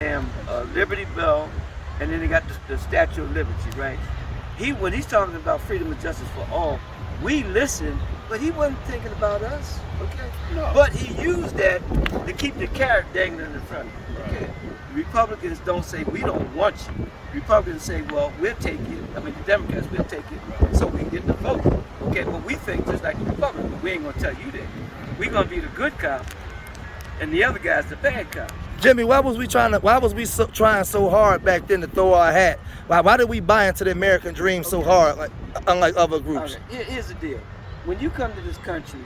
Liberty Bell, and then they got the Statue of Liberty, right? When he's talking about freedom and justice for all, we listen, but he wasn't thinking about us, okay? No. But he used that to keep the carrot dangling in front of him, okay? Republicans don't say we don't want you. Republicans say, well, we'll take it. I mean, the Democrats, we'll take it so we can get the vote, okay? But we think just like the Republicans, we ain't gonna tell you that. We're gonna be the good cop, and the other guy's the bad cop. Jimmy, why was we trying so hard back then to throw our hat? Why did we buy into the American dream so hard, like unlike other groups? Okay. Here's the deal. When you come to this country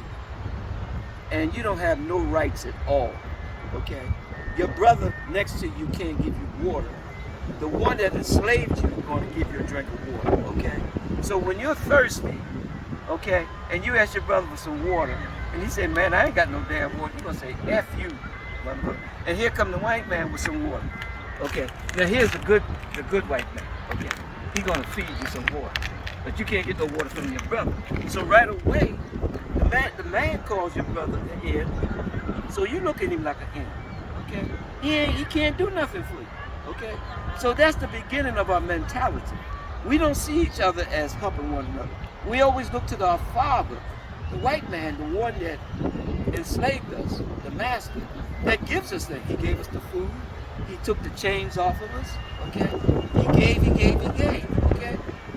and you don't have no rights at all, okay? Your brother next to you can't give you water. The one that enslaved you is going to give you a drink of water, okay? So when you're thirsty, okay, and you ask your brother for some water, and he said, man, I ain't got no damn water, you're going to say, F you. And here come the white man with some water. Okay. Now here's the good white man. Okay. He's gonna feed you some water. But you can't get no water from your brother. So right away, the man calls your brother an enemy. So you look at him like an enemy. Okay? He can't do nothing for you. Okay? So that's the beginning of our mentality. We don't see each other as helping one another. We always look to our father, the white man, the one that enslaved us, the master, that gives us things. He gave us the food. He took the chains off of us. Okay? He gave. Okay?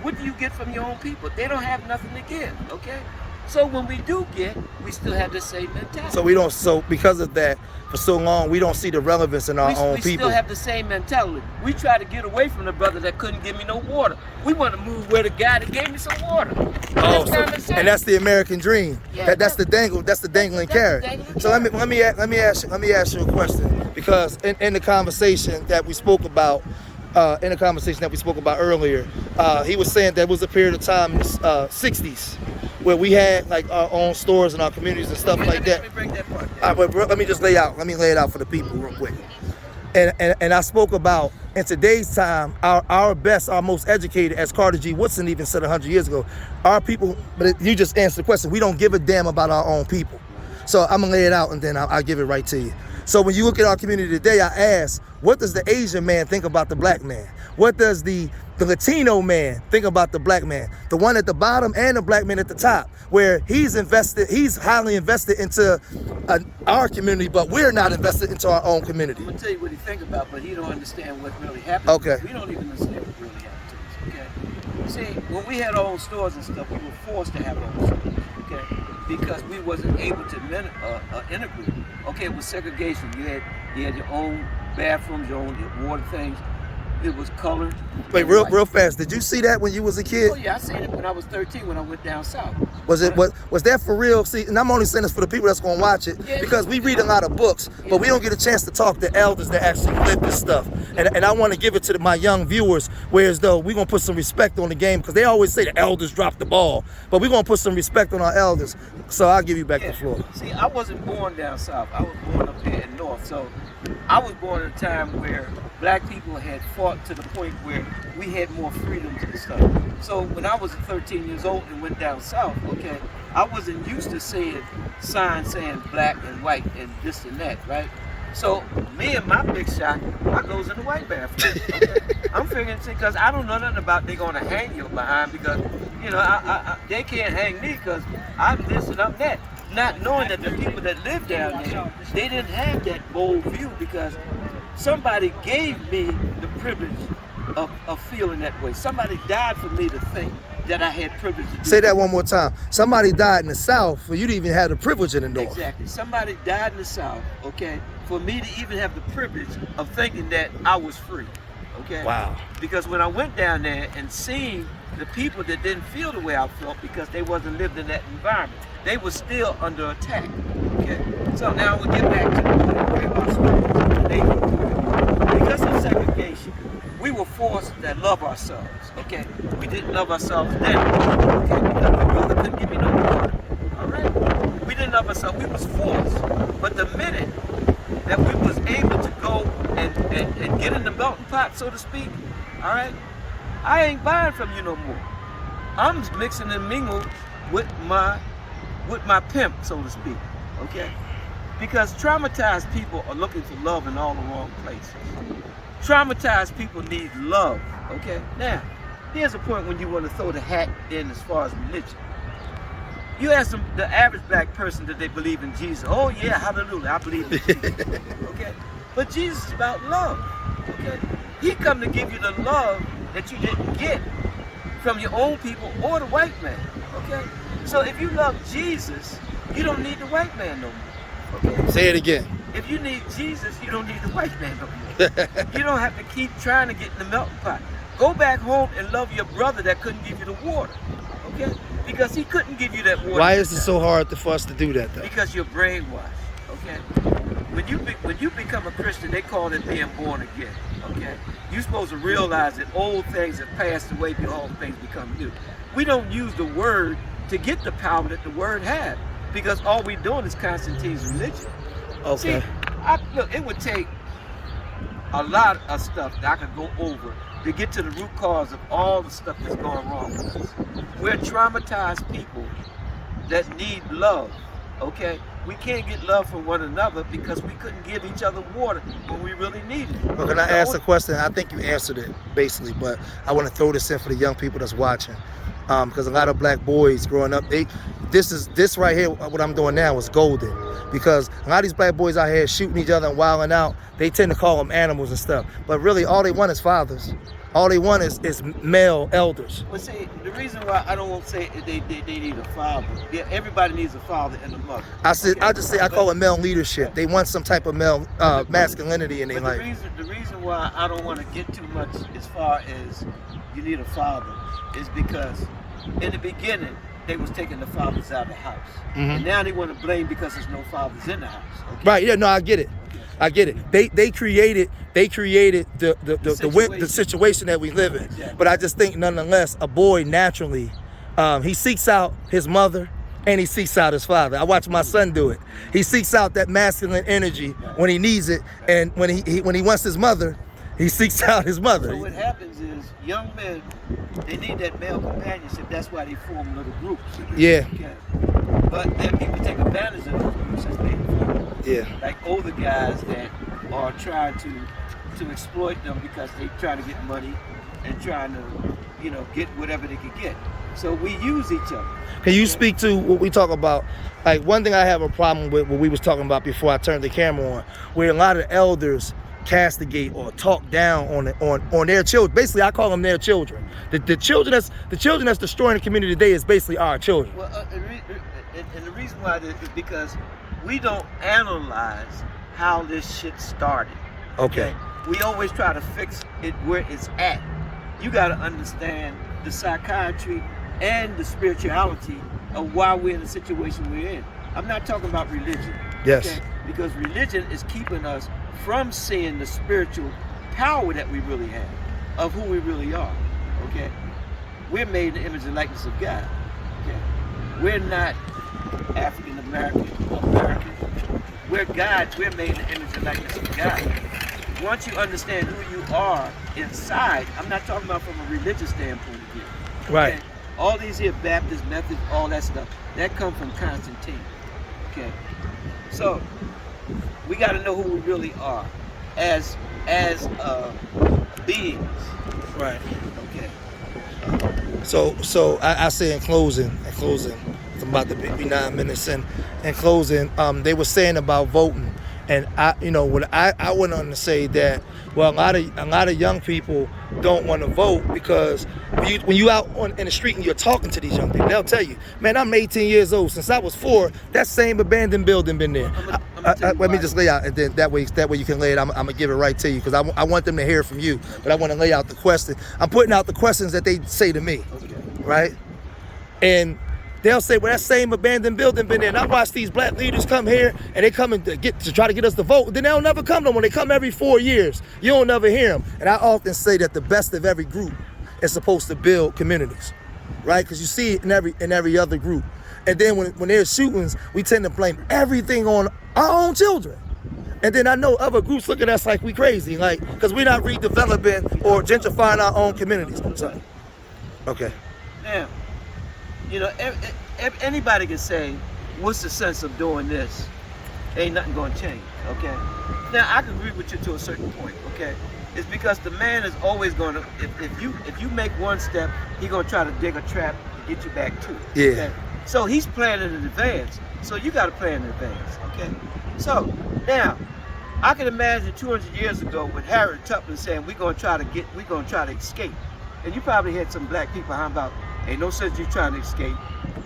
What do you get from your own people? They don't have nothing to give. Okay? So when we do get, we still have the same mentality. So because of that, for so long, we don't see the relevance in our own people. We still have the same mentality. We try to get away from the brother that couldn't give me no water. We want to move where the guy that gave me some water. And that's the American dream. Yeah, that's the dangling carrot. So let me ask you a question, because in the conversation that we spoke about. Earlier, he was saying there was a period of time in the 60s where we had like our own stores in our communities and stuff like that. Let me break that part. All right, but let me lay it out for the people real quick. And I spoke about, in today's time, our best, our most educated, as Carter G. Woodson even said 100 years ago, our people, but you just answered the question, we don't give a damn about our own people. So I'm gonna lay it out and then I'll give it right to you. So when you look at our community today, I ask, what does the Asian man think about the black man? What does the Latino man think about the black man? The one at the bottom and the black man at the top, where he's highly invested into our community, but we're not invested into our own community. I'm gonna tell you what he think about, but he don't understand what really happened. Okay. We don't even understand what really happened to us, okay? See, when we had our own stores and stuff, we were forced to have our own stores, okay? Because we wasn't able to integrate. Okay, it was segregation. You had your own bathrooms, your water things. It was colored. Wait, real fast. Did you see that when you was a kid? Oh yeah, I seen it when I was 13 when I went down south. Was that for real? See, and I'm only saying this for the people that's gonna watch it, because we read a lot of books, but we don't get a chance to talk to elders that actually live this stuff. And I want to give it to my young viewers, whereas though we're gonna put some respect on the game, because they always say the elders dropped the ball, but we're gonna put some respect on our elders. So I'll give you back the floor. See, I wasn't born down south. I was born up here in north. So I was born at a time where black people had fought to the point where we had more freedoms and stuff. So when I was 13 years old and went down south, okay, I wasn't used to seeing signs saying black and white and this and that, right? So me and my big shot, I goes in the white bathroom. Okay? I'm figuring, because I don't know nothing about they gonna hang you behind, because they can't hang me because I'm this and I'm that. Not knowing that the people that live down there, they didn't have that bold view, because somebody gave me the privilege of feeling that way. Somebody died for me to think that I had privilege to do. Say that one more time. Somebody died in the South for you to even have the privilege in the North. Exactly. Somebody died in the South, okay, for me to even have the privilege of thinking that I was free, okay? Wow. Because when I went down there and seen the people that didn't feel the way I felt because they wasn't lived in that environment, they were still under attack, okay? So now we get back to the point about slavery. Because of segregation, we were forced to love ourselves, okay? We didn't love ourselves then, okay? Because my brother couldn't give me no water, all right? We didn't love ourselves, we was forced. But the minute that we was able to go and get in the melting pot, so to speak, all right? I ain't buying from you no more. I'm mixing and mingle with my pimp, so to speak, okay? Because traumatized people are looking for love in all the wrong places. Traumatized people need love, okay? Now, here's a point when you want to throw the hat in as far as religion. You ask them, the average black person, that they believe in Jesus. Oh yeah, hallelujah, I believe in Jesus, okay? But Jesus is about love, okay? He come to give you the love that you didn't get from your own people or the white man, okay? So if you love Jesus, you don't need the white man no more, okay? Say it again. If you need Jesus, you don't need the white man no more. You don't have to keep trying to get in the melting pot. Go back home and love your brother that couldn't give you the water, okay? Because he couldn't give you that water. Why is it so hard for us to do that, though? Because you're brainwashed, okay? When you become a Christian, they call it being born again, okay? You're supposed to realize that old things have passed away, all things become new. We don't use the word to get the power that the word had, because all we're doing is Constantine's religion. Okay. See, look, it would take a lot of stuff that I could go over to get to the root cause of all the stuff that's going wrong with us. We're traumatized people that need love, okay? We can't get love from one another because we couldn't give each other water when we really needed it. Well, can I ask a question? I think you answered it basically, but I want to throw this in for the young people that's watching, because a lot of black boys growing up, this right here, what I'm doing now is golden, because a lot of these black boys out here shooting each other and wilding out. They tend to call them animals and stuff, but really all they want is fathers. All they want is male elders. But see, the reason why I don't want to say they need a father, yeah, everybody needs a father and a mother. I call it male leadership. They want some type of male masculinity in their life. The reason why I don't want to get too much as far as you need a father is because in the beginning they was taking the fathers out of the house, and now they want to blame because there's no fathers in the house. Okay? Right? Yeah. No, I get it. I get it. They created the situation that we live in. Yeah. But I just think, nonetheless, a boy naturally, he seeks out his mother and he seeks out his father. I watch my son do it. He seeks out that masculine energy when he needs it, and when he wants his mother, he seeks out his mother. So what happens is young men, they need that male companionship. That's why they form little groups. Yeah. Okay. But then people take advantage of those groups as they form. Yeah. Like older guys that are trying to exploit them because they try to get money and trying to, get whatever they can get. So we use each other. Can you speak to what we talk about? Like, one thing I have a problem with, what we was talking about before I turned the camera on, where a lot of elders castigate or talk down on their children. Basically, I call them their children. The children that's destroying the community today is basically our children. Well, and the reason why is because we don't analyze how this shit started. Okay. We always try to fix it where it's at. You got to understand the psychiatry and the spirituality of why we're in the situation we're in. I'm not talking about religion. Yes. Okay? Because religion is keeping us from seeing the spiritual power that we really have, of who we really are. Okay. We're made in the image and likeness of God. Okay. We're not African American or American. We're God. We're made in the image and likeness of God. Once you understand who you are inside, I'm not talking about from a religious standpoint of view. Right. Okay? All these here Baptist methods, all that stuff, that comes from Constantine. Okay. So we got to know who we really are as beings. Right. Okay. So I say in closing, it's about to be 9 minutes in closing, they were saying about voting, and I went on to say that, well, a lot of young people don't want to vote because when you out in the street and you're talking to these young people, they'll tell you, man, I'm 18 years old. Since I was 4, that same abandoned building been there. Let me just lay out, and then that way you can lay it. I'm gonna give it right to you because I want them to hear from you, but I want to lay out the question. I'm putting out the questions that they say to me, right? And they'll say, well, that same abandoned building been there. And I watch these black leaders come here and they come and to try to get us to vote. Then they'll never come no more. They come every 4 years. You don't never hear them. And I often say that the best of every group is supposed to build communities, right? Because you see it in every other group. And then when there's shootings, we tend to blame everything on our own children. And then I know other groups look at us like we crazy, like, because we're not redeveloping or gentrifying our own communities. So, okay. Now, anybody can say, what's the sense of doing this? ain't nothing gonna change, okay? Now I can agree with you to a certain point, okay? It's because the man is always gonna, if you make one step, he gonna try to dig a trap to get you back to it. Yeah. Okay? So he's planning in advance. So you gotta plan in advance, okay? So now, I can imagine 200 years ago with Harriet Tubman saying we're gonna try to escape. And you probably had some black people how about, ain't no sense you trying to escape.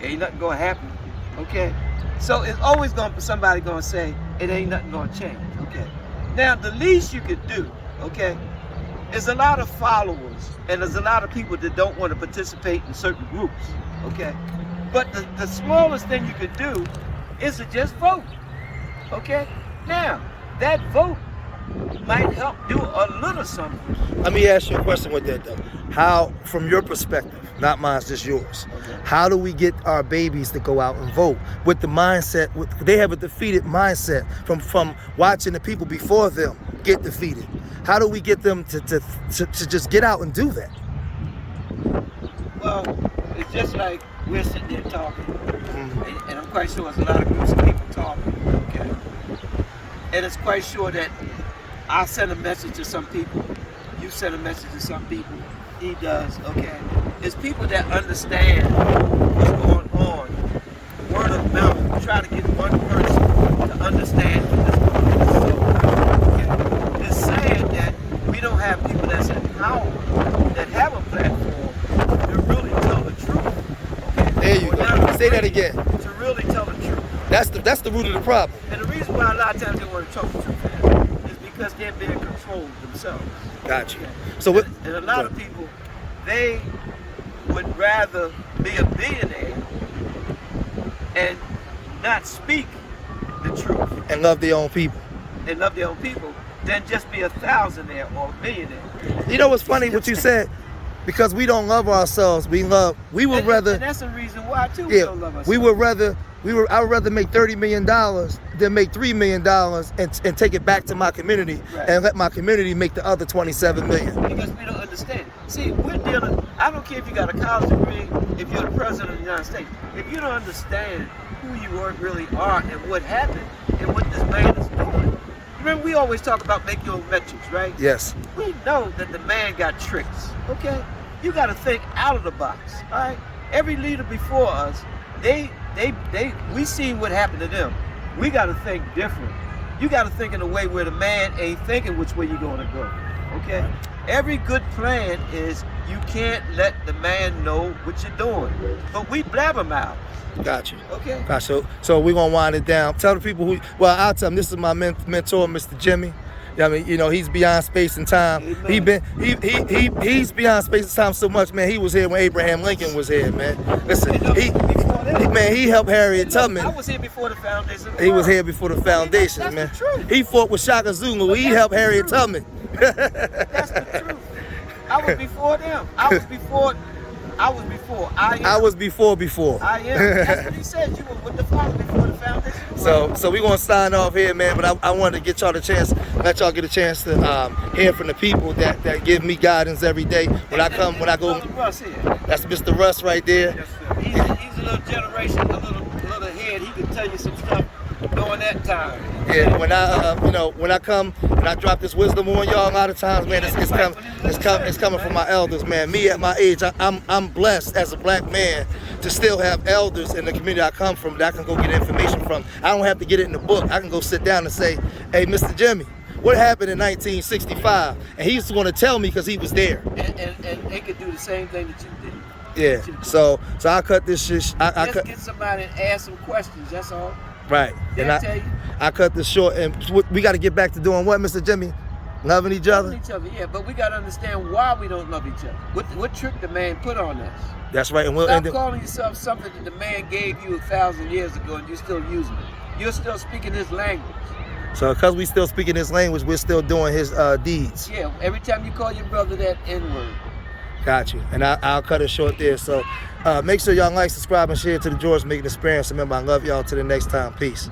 Ain't nothing gonna happen. Okay? So it's always gonna be somebody gonna say it ain't nothing gonna change. Okay. Now the least you could do, okay, is a lot of followers and there's a lot of people that don't want to participate in certain groups. Okay. But the smallest thing you could do is to just vote. Okay? Now, that vote might help do a little something. Let me ask you a question with that though. How, from your perspective, not mine, just yours, Okay. how do we get our babies to go out and vote with the mindset, they have a defeated mindset from watching the people before them get defeated? How do we get them to just get out and do that? Well, it's just like we're sitting there talking, and I'm quite sure there's a lot of groups of people talking, okay? And it's quite sure that I'll send a message to some people, you send a message to some people, he does, okay? It's people that understand what's going on, word of mouth, try to get one person to understand what this going on. So, okay? It's saying that we don't have people that's in power, that have a platform to really tell the truth, okay? There you go. Say that again. To really tell the truth. That's the root of the problem. And the reason why a lot of times they want to talk the truth is because they're being controlled themselves. Gotcha. Okay? So what? And a lot of people, they would rather be a billionaire and not speak the truth And love their own people. and love their own people than just be a thousandaire or a millionaire. You know what's funny? What you said, because we don't love ourselves. We would And rather. that's the reason why too we Yeah, don't love ourselves. I would rather make $30 million than make $3 million and take it back to my community Right. and let my community make the other 27 million. Because we don't understand. See, we're dealing, I don't care if you got a college degree, if you're the president of the United States. If you don't understand who you really are and what happened and what this man is doing. Remember, we always talk about make your own metrics, right? Yes. We know that the man got tricks, okay? You got to think out of the box, all right? Every leader before us, we seen what happened to them. We got to think different. You got to think in a way where the man ain't thinking which way you're going to go, okay? Every good plan is you can't let the man know what you're doing, but we blabber mouth, Got you. okay? Gotcha. So we're gonna wind it down. Tell the people who. Well, I'll tell them this is my mentor, Mr. Jimmy. I mean, you know, he's beyond space and time. Amen. He's beyond space and time so much, man. He was here when Abraham Lincoln was here, man. Listen, And before that, he helped Harriet Tubman. I was here before the foundation of the He was world. here before the foundation, That's man. the truth. He fought with Shaka Zulu. He helped Harriet Tubman. That's the truth. I was before them. I was before. I am. I was before. I am. That's what he said. You were with the Father before the foundation. of the world. So we're gonna sign off here, man. But I wanted to get y'all the chance, let y'all get a chance to hear from the people that give me guidance every day. When I go, Brother Russ here. that's Mr. Russ right there. Yes, sir. He's a little generation, a little ahead. He can tell you some stuff during that time. Yeah, when I come and I drop this wisdom on y'all, a lot of times, man, it's coming from my elders, man. Me at my age, I'm blessed as a black man to still have elders in the community I come from that I can go get information from. I don't have to get it in the book. I can go sit down and say, hey, Mr. Jimmy, what happened in 1965? And he's going to tell me because he was there. And they could do the same thing that you did. Yeah. So I cut this shit. I Just cut. get somebody and ask some questions. That's all. Right. They'll And tell you. I cut this short, and we got to get back to doing what, Mr. Jimmy? Loving each other? Loving each other, yeah. But we got to understand why we don't love each other. What trick the man put on us? That's right. And we'll Stop end it. calling yourself something that the man gave you 1,000 years ago and you're still using it. You're still speaking his language. So because we still speaking his language, we're still doing his deeds. Yeah, every time you call your brother that N-word. Got you. And I'll cut it short there. So make sure y'all like, subscribe, and share to the George Making Experience. Remember, I love y'all. Till the next time. Peace.